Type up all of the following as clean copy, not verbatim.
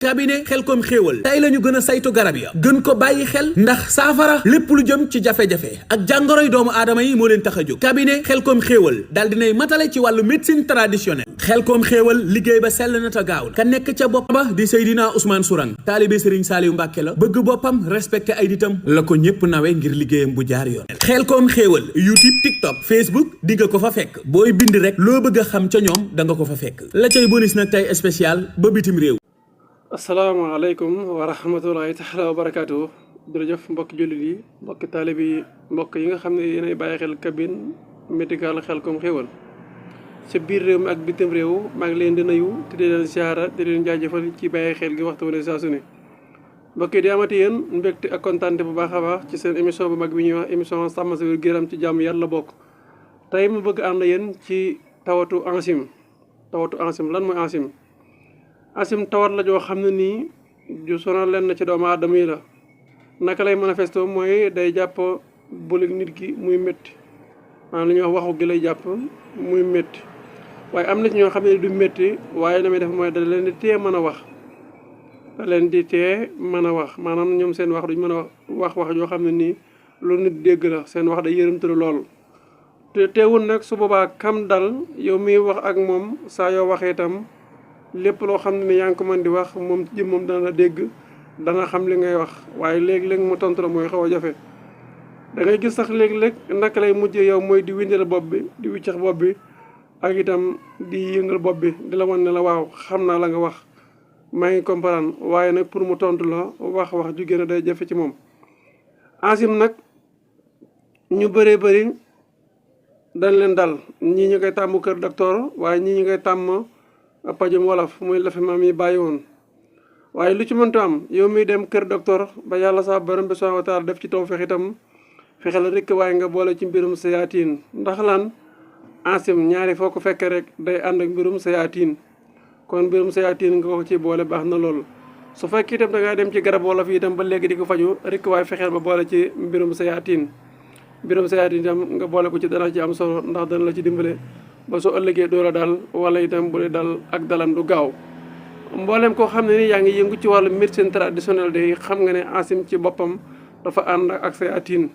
cabinet Xelkom xéewal tey la ñu gën a saytu garab ya gën ko bàyyi xel ndax saafara lépp lu jëm ci jafe-jafe ak jàngoroy doomu aadama yi moo leen tax a jóg cabinet Xelkom xéewal daal dinay matale ci wàllu médecine traditionnelle Xelkom xéewal liggéey ba sell na ta gaaw ka nekk ca bopp ba di Seydina Ousmane Sourang taalibe Serigne Saliou Mbàkke la bëgg boppam respecté ay ditam la ko ñépp nawe ngir liggéeyam bu jaar yoon Xelkom xéewal YouTube TikTok Facebook di nga ko fa fekk booy bind rek loo bëgg a xam ca ñoom da nga ko fa fekk la cay bonus nag tey spécial ba bitim réew. asalaamaaleykum wa rahmatulahi taala wa barakaatu jërëjëf mbokki jullit yi mbokki taalib yi mbokk yi nga xam ne yéenay bàyyi xel cabine médicale Xelkom xéewal ci biir réew mi ak bitim réew maa ngi leen di nuyu te di leen siyaara di leen jaajëfal ci bàyyi xel gi waxtu wane saa su ne mbokk yi di amati yéen mbégte ak kontaante bu baax a baax ci seen émission bu mag bi ñuy wax émission sàmm sa wér-gu-yaram ci jàmm yàlla bokk tey mu bëgg ànd yéen ci tawatu ANCIM lan mooy ANCIM tawat la joo xam ne nii ju sonal leen na ci doomu aadama yi la naka lay manifesto mooy day jàpp bulig nit ki muy métti maanaam li ñuy wax waxu gi lay jàpp muy métti waaye am na ci ñoo xam ne du métti waaye damay def mooy da leen di tee mën a wax maanaam ñoom seen wax duñ mën a wax joo xam ne nii lu nit dégg la seen wax day yërëmtalu lool te teewul nag su boobaa kam dal yow miy wax ak moom saa yoo waxee itam lépp loo xam ne yaa ngi ko mën di wax moom ci moom dana la dégg dana xam li ngay wax waaye léeg-léeg mu tontu la mooy xaw a jafe da ngay gis sax léeg-léeg naka lay mujjee yow mooy di windeel bopp bi di wiccax bopp bi ak itam di yëngal bopp bi di la wan ne la waaw xam naa la nga wax maa ngi comprendre waaye nag pour mu tontu la wax ju gën a day jafe ci moom. ANCIM nag ñu bëree bëri dañ leen dal ñii ñu koy tàmm kër docteur waaye ñii ñu koy tàmm pajum wolof muy la fi maam yi bàyyi woon waaye lu ci mënta am yow miy dem kër docteur ba yàlla sa borom bi subhanahu wa taala def ci taw fex itam fexeel rek waaye nga boole ci mbirum sayaatiin ndax lan ANCIM ñaari foo ko fekkee rek day ànd ak mbirum sayaatiin kon mbirum sayaatiin nga ko ci boole baax na loolu su fekkee itam da ngaa dem ci garab wolof yi itam ba léegi di ko faju rek waaye fexeel ba boole ci mbirum sayaatiin itam nga boole ko ci dana ci am solo ndax dana la ci dimbale ba soo ëllëgee doo la dal wala itam bu dee dal ak dalam du gaaw mboolem koo xam ne ni yaa ngi yëngu ci wàllu médecine traditionnelle de xam nga ne ANCIM ci boppam dafa ànd ak sayaatiin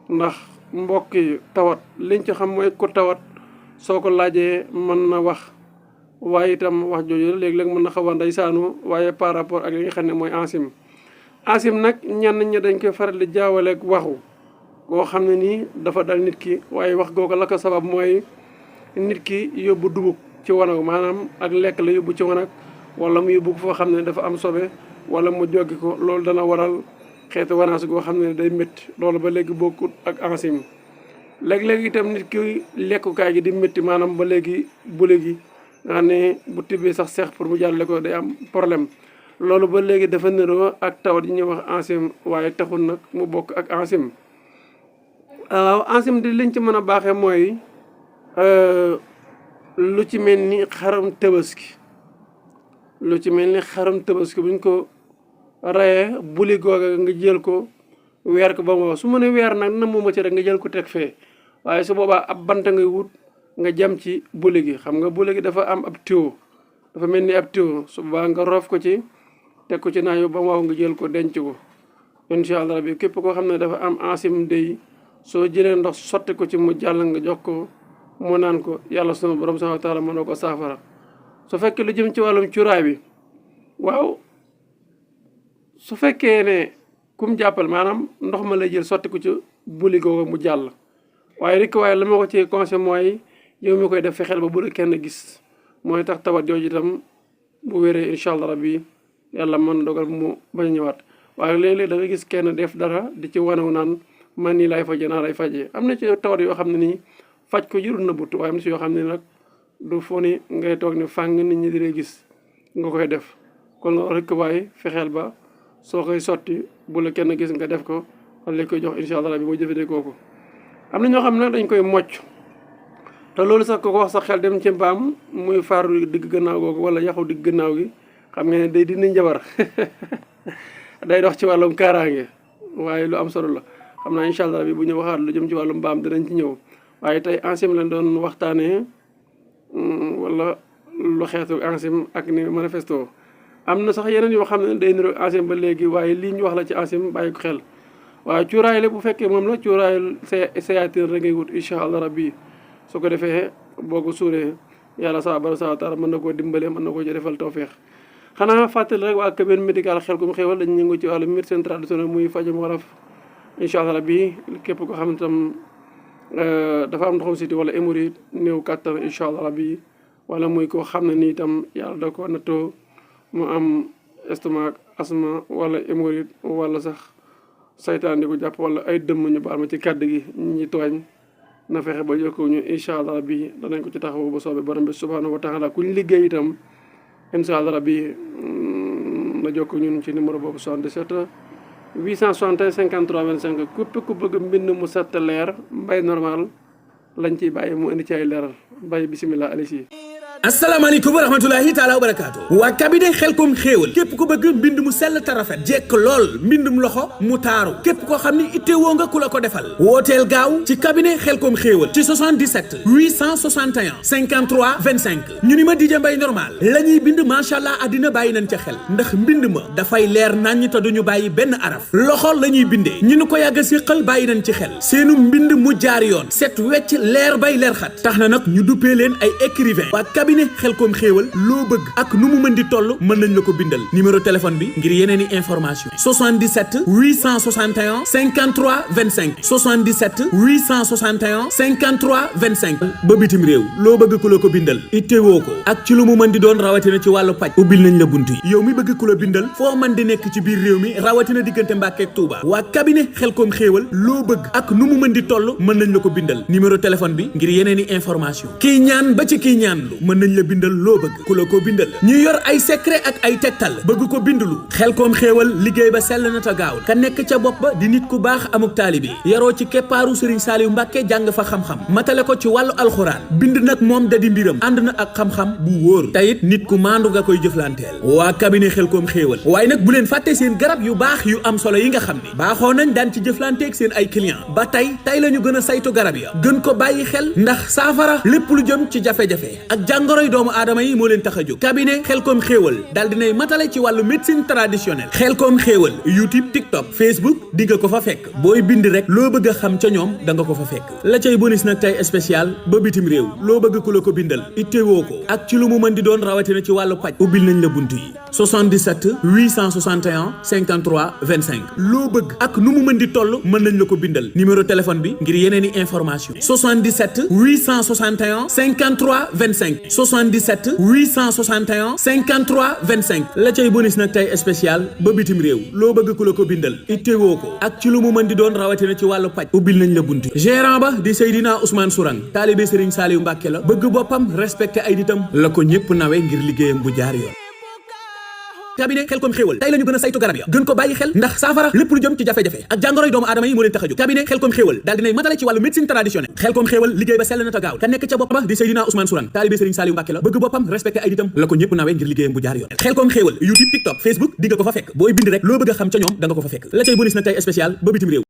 ndax mbokk yi tawat liñ ci xam mooy ku tawat soo ko laajee mën na wax waaye itam wax jooju léeg-léeg mën na xaw a ndeysaanu waaye par rapport ak li nga xam ne mooy ANCIM nag ñenn ñi dañ koy faral di jaawaleeg waxu goo xam ne nii dafa dal nit ki waaye wax googu la ko sabab mooy nit ki yóbbu dugub ci wanag maanaam ak lekk la yóbbu ci wanag wala mu yóbbu foo xam ne dafa am sobe wala mu joggi ko loolu dana waral xeetu wanaas goo xam ne day métti loolu ba léegi bokkut ak ANCIM léeg-léeg itam nit ki lekkukaay gi di métti maanaam ba léegi bule gi nga xam ne bu tibbee sax seex pour mu jàlle ko day am problème loolu ba léegi dafa niroo ak tawat yi ñuy wax ANCIM waaye taxul nag mu bokk ak ANCIM waaw ANCIM di liñ ci mën a baaxee mooy lu ci mel ni xaram tabaski buñ ko rayee buli googa nga jël ko weer ko ba mu wax su ma ne weer nag na mooma ci rek nga jël ko teg fee waaye su boobaa ab banta ngay wut nga jam ci buli gi xam nga buli gi dafa am ab tuyau dafa mel ni ab tuyau su boobaa nga roof ko ci teg ko ci naayu ba mu wax nga jël ko denc ko incha allah rabbi képp koo xam ne dafa am ANCIM day soo jëlee ndox sotti ko ci mu jàll nga jox ko mu naan ko yàlla sunu borom subhanahu wa taala mënoo ko saafara su fekkee lu jëm ci wàllum cuuraay bi waaw su fekkee ne kum jàppal maanaam ndox ma lay jël sotti ko ci buli googu mu jàll waaye rek waaye la ma ko ci conseil mooy yow mi koy def fexeel ba bu la kenn gis mooy tax tawat jooju itam bu wéree incha allah rabbi yàlla mën dogal mu bañ a ñëwaat waaye léeg-léeg da nga gis kenn def dara di ci wanew naan man nii lay faje naa lay fajee am na ci tawat yoo xam ne nii faj ko jërul na but waaye am na si yoo xam ne nag du fo ni ngay toog ne fàng nit ñi di lay gis nga koy def kon loolu rek waaye fexeel ba soo koy sotti bu la kenn gis nga def ko wala lañ koy jox incha allah bi moo jëfandikoo ko am na ñoo xam ne nag dañ koy mocc te loolu sax ko wax sax xel dem ci mbaam muy faaru digg gannaaw googu wala yaxu digg gannaaw gi xam nga ne day dindi njabar day dox ci wàllum kaaraange waaye lu am solo la xam naa incha allah bi bu ñu waxaat lu jëm ci wàllum mbaam dinañ ci ñëw waaye tey ANCIM lañ doon waxtaanee wala lu xeetu ANCIM ak ni manifesto am na sax yeneen yoo xam ne day niroog asim ba léegi waaye lii ñu wax la ci asim bàyyi ko xel waaye cuuraay la bu fekkee moom la cuuraayul sayaatin rek ngay wut incha allah rabbi su ko defee boo ko suuree yàlla subhaanahu wa taala mën na koo dimbalee mën na koo ci defal tawfeex xanaa fàttali rek waa cabinet médical Xelcom Xéewal dañu yëngu ci wàllu médecine traditionnelle muy fajum wolof incha allah rabbi képp ko xam ne tam dafa am ndoxam siti wala hémorroïde néew kàttan incha allah rabbi wala muy koo xam ne nii itam yàlla da ko nattoo mu am estomac asma wala hémorroïde wala sax saytaan di ko jàpp wala ay dëmm ñu baal ma ci kàddu gi ñi tooñ na fexe ba jokkoo ñu incha allah rabbi danañ ko ci taxawu ba soobee borom bi subhanahu wa taala kuñ liggéey itam incha allah rabbi na jokkoo ñun ci numéro boobu 77 861 53 25 képp ku bëgg mbind mu set leer mbay normal lañ ciy bàyyi mu indi ci ay leeral mbay bisimilah alisi asalaamaaleykum wa rahmatulahi taala wa barakaatu waa cabinet Xelcom Xéewal képp ku bëgg mbind mu sell te rafet jekk lool mbindum loxo mu taaru képp koo xam ni ittewoo nga ku la ko defal wooteel gaaw ci cabinet Xelcom Xéewal ci 77 861 53 25 ñu ni ma DJ Mbaye normal la ñuy bind macha allah àddina bàyyi nañ ca xel ndax mbind ma dafay leer naññ te duñu bàyyi benn araf loxo la ñuy bindee ñu ni ko yàgg a séqal bàyyi nañ ci xel seenu mbind mu jaar yoon set wecc leer bay leer xat tax na nag ñu duppee leen ay écrivain cabinet Xelcom Xéewal loo bëgg ak nu mu mën di toll mën nañ la ko bindal numéro téléphone bi ngir yeneen i information 77 861 53 25 77 861 53 25 ba bitim réew loo bëgg ku la ko bindal ittewoo ko ak ci lu mu mën di doon rawatina ci wàllu paj ubbil nañ la bunt yi yow mi bëgg ku la bindal foo mën di nekk ci biir réew mi rawatina diggante Mbàkke ak Touba waa cabinet Xelcom Xéewal loo bëgg ak nu mu mën di toll mën nañ la ko bindal numéro téléphone bi ngir yeneen i information kii ñaan ba ci kii ñaan lu mën nañ la bindal loo bëgg ku la ko bindal ñu yor ay secret ak ay tegtal bëgg ko bindulu Xelcom Xéewal liggéey ba sell na ta gaaw ka nekk ca bopp ba di nit ku baax amuk taalibe yaroo ci keppaaru Serigne Saliou Mbàkke jàng fa xam-xam matale ko ci wàllu alxuraan bind nag moom da di mbiram ànd na ak xam-xam bu wóor tayit nit ku maandu nga koy jëflanteel waa cabinet Xelcom Xéewal waaye nag bu leen fàtte seen garab yu baax yu am solo yi nga xam ne baaxoo nañ daan ci jëflanteeg seen ay client ba tey la ñu gën a saytu garab ya gën ko bàyyi xel ndax saafara lépp lu jëm ci jafe-jafe ak jàngoroy doomu aadama yi moo leen tax a jóg cabinet Xelcom Xéewal daal dinay matale ci wàllu médecine traditionnelle Xelcom Xéewal YouTube TikTok Facebook di nga ko fa fekk booy bind rek loo bëgg a xam ca ñoom da nga ko fa fekk la cay bonus nag tey spécial ba bitim réew loo bëgg ku la ko bindal ittewoo ko ak ci lu mu mën di doon rawatina ci wàllu paj ubbil nañ la bunt yi 77 861 53 25 loo bëgg ak nu mu mën di toll mën nañ la ko bindal numéro téléphone bi ngir yeneen i information 77 861 53 25 77 861 53 25 la cay bonus nag tey spécial ba bitim réew loo bëgg ku la ko bindal ittewoo ko ak ci lu mu mën di doon rawatina ci wàllu paj ubbil nañ la bunti gérant ba di Seydina Ousmane Sourang taalibe Serigne Saliou Mbàkke la bëgg boppam respecté ay nitam la ko ñëpp nawe ngir liggéeyam bu jaar yoon cabinet Xelcom Xéewal tey la ñu gën a saytu garab ya gën ko bàyyi xel ndax saafara lépp lu jëm ci jafe-jafe ak jàngoroy doomu aadama yi moo leen tax a jóg cabinet Xelcom Xéewal daal dinay matale ci wàllu médecine traditionnelle Xelcom Xéewal liggéey ba sell na ta gaaw ka nekk ca bopp ba di Seydina Ousmane Sourang taalibe Serigne Saliou Mbàkke la bëgg boppam respecté ay nitam la ko ñëpp nawe ngir liggéeyam bu jaar yoon Xelcom Xéewal YouTube TikTok Facebook di nga ko fa fekk booy bind rek loo bëgg a xam ca ñoom da nga ko fa fekk la cay bonus nag tey spécial ba bitim réew